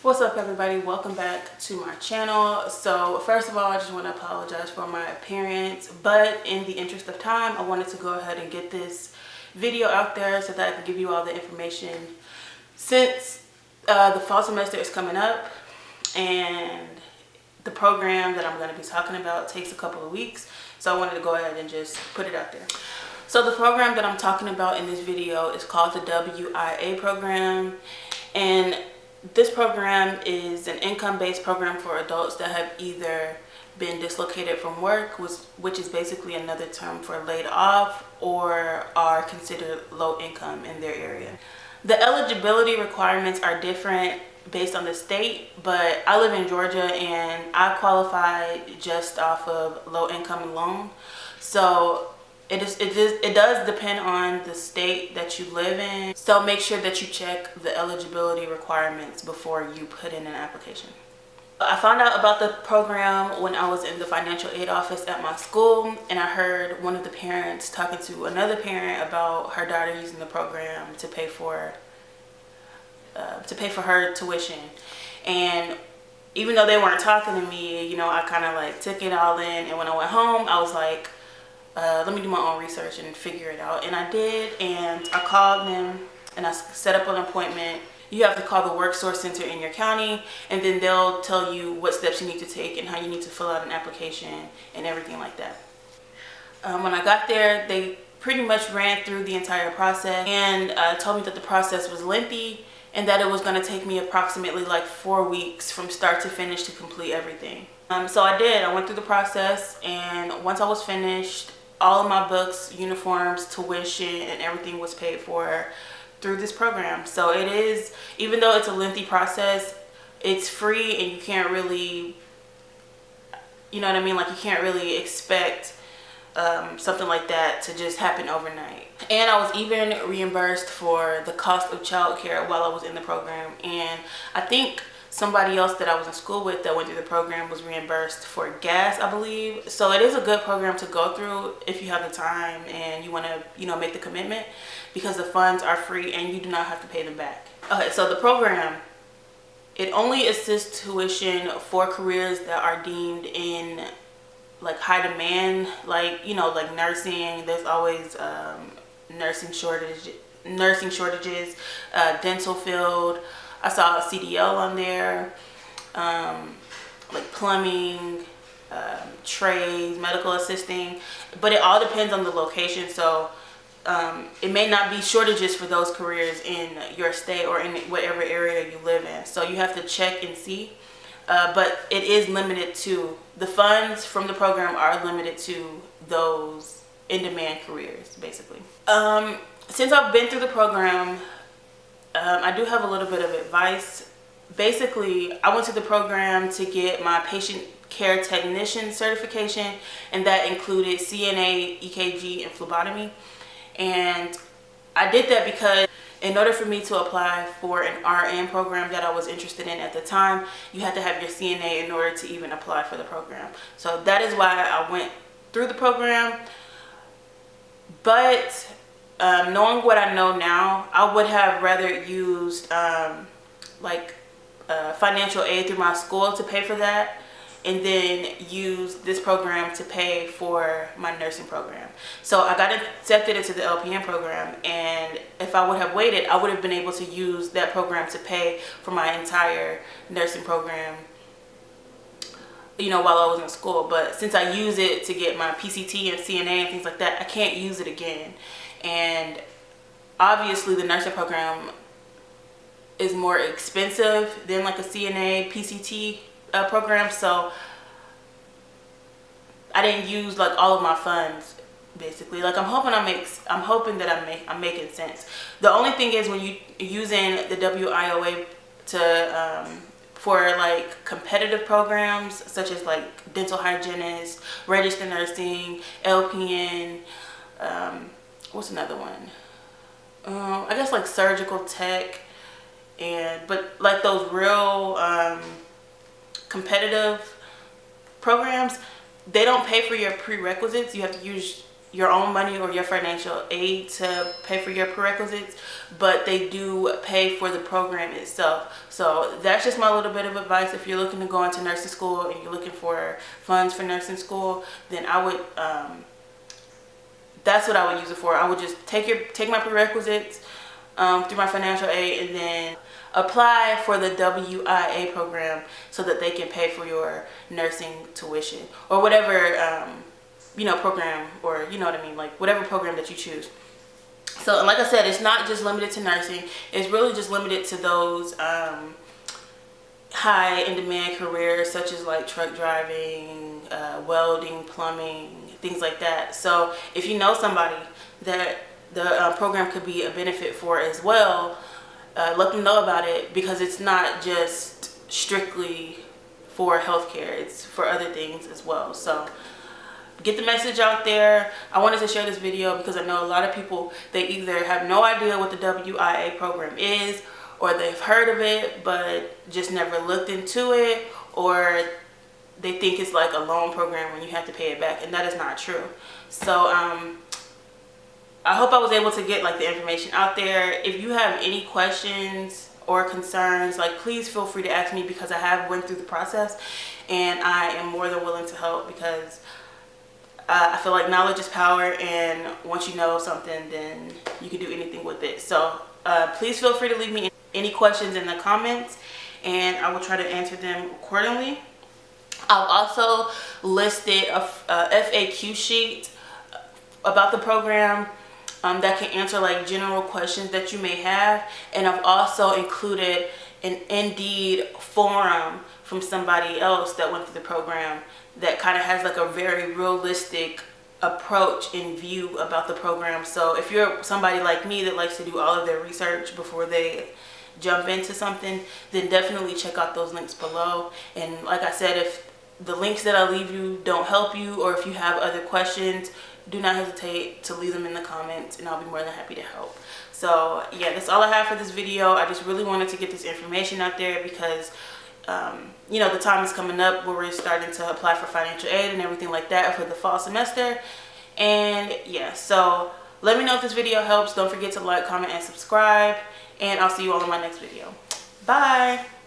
What's up, everybody? Welcome back to my channel. So first of all, I just want to apologize for my appearance, but in the interest of time, I wanted to go ahead and get this video out there so that I can give you all the information since the fall semester is coming up and the program that I'm going to be talking about takes a couple of weeks. So I wanted to go ahead and just put it out there. So the program that I'm talking about in this video is called the WIA program, and this program is an income-based program for adults that have either been dislocated from work, which is basically another term for laid off, or are considered low income in their area. The eligibility requirements are different based on the state, but I live in Georgia and I qualified just off of low income alone. So it does depend on the state that you live in. So make sure that you check the eligibility requirements before you put in an application. I found out about the program when I was in the financial aid office at my school, and I heard one of the parents talking to another parent about her daughter using the program to pay for her tuition. And even though they weren't talking to me, you know, I kind of like took it all in, and when I went home, I was like, let me do my own research and figure it out. And I did, and I called them and I set up an appointment. You have to call the work source center in your county, and then they'll tell you what steps you need to take and how you need to fill out an application and everything like that. When I got there, they pretty much ran through the entire process and told me that the process was lengthy and that it was going to take me approximately like 4 weeks from start to finish to complete everything. So I did. I went through the process, and once I was finished, all of my books, uniforms, tuition, and everything was paid for through this program. So it is, even though it's a lengthy process, it's free, and you can't really, you know what I mean? Like, you can't really expect something like that to just happen overnight. And I was even reimbursed for the cost of childcare while I was in the program. And I think somebody else that I was in school with that went through the program was reimbursed for gas, I believe. So it is a good program to go through if you have the time and you want to, you know, make the commitment, because the funds are free and you do not have to pay them back. Okay, so the program, it only assists tuition for careers that are deemed in like high demand, like, you know, like nursing. There's always nursing shortages, dental field. I saw a CDL on there, like plumbing, trades, medical assisting, but it all depends on the location. So it may not be shortages for those careers in your state or in whatever area you live in. So you have to check and see, but it is limited to, the funds from the program are limited to those in-demand careers, basically. Since I've been through the program, I do have a little bit of advice. Basically, I went to the program to get my patient care technician certification, and that included CNA, EKG, and phlebotomy. And I did that because in order for me to apply for an RN program that I was interested in at the time, you had to have your CNA in order to even apply for the program. So that is why I went through the program. But knowing what I know now, I would have rather used financial aid through my school to pay for that, and then use this program to pay for my nursing program. So I got accepted into the LPN program, and if I would have waited, I would have been able to use that program to pay for my entire nursing program, you know, while I was in school. But since I use it to get my PCT and CNA and things like that, I can't use it again. And obviously the nursing program is more expensive than like a CNA, PCT program. So I didn't use like all of my funds, basically. Like, I'm hoping that I'm making sense. The only thing is, when you using the WIOA to for like competitive programs such as like dental hygienist, registered nursing, LPN, what's another one? I guess like surgical tech, but like those real competitive programs, they don't pay for your prerequisites. You have to use your own money or your financial aid to pay for your prerequisites, but they do pay for the program itself. So that's just my little bit of advice. If you're looking to go into nursing school and you're looking for funds for nursing school, then I would that's what I would use it for. I would just take my prerequisites through my financial aid, and then apply for the WIA program so that they can pay for your nursing tuition or whatever program, or what I mean, like whatever program that you choose. So, and like I said, it's not just limited to nursing. It's really just limited to those high in demand careers such as like truck driving, welding, plumbing, things like that. So if you know somebody that the program could be a benefit for as well, let them know about it, because it's not just strictly for healthcare, it's for other things as well. So get the message out there. I wanted to share this video because I know a lot of people, they either have no idea what the WIA program is, or they've heard of it but just never looked into it, or they think it's like a loan program when you have to pay it back, and that is not true. So I hope I was able to get like the information out there. If you have any questions or concerns, like please feel free to ask me, because I have went through the process and I am more than willing to help, because I feel like knowledge is power, and once you know something, then you can do anything with it. So please feel free to leave me any questions in the comments, and I will try to answer them accordingly. I've also listed a FAQ sheet about the program that can answer like general questions that you may have, and I've also included an Indeed forum from somebody else that went through the program that kind of has like a very realistic approach and view about the program. So if you're somebody like me that likes to do all of their research before they jump into something, then definitely check out those links below. And like I said, if the links that I leave you don't help you, or if you have other questions, do not hesitate to leave them in the comments, and I'll be more than happy to help. So yeah, that's all I have for this video. I just really wanted to get this information out there because the time is coming up where we're starting to apply for financial aid and everything like that for the fall semester. And yeah, so let me know if this video helps. Don't forget to like, comment, and subscribe, and I'll see you all in my next video. Bye.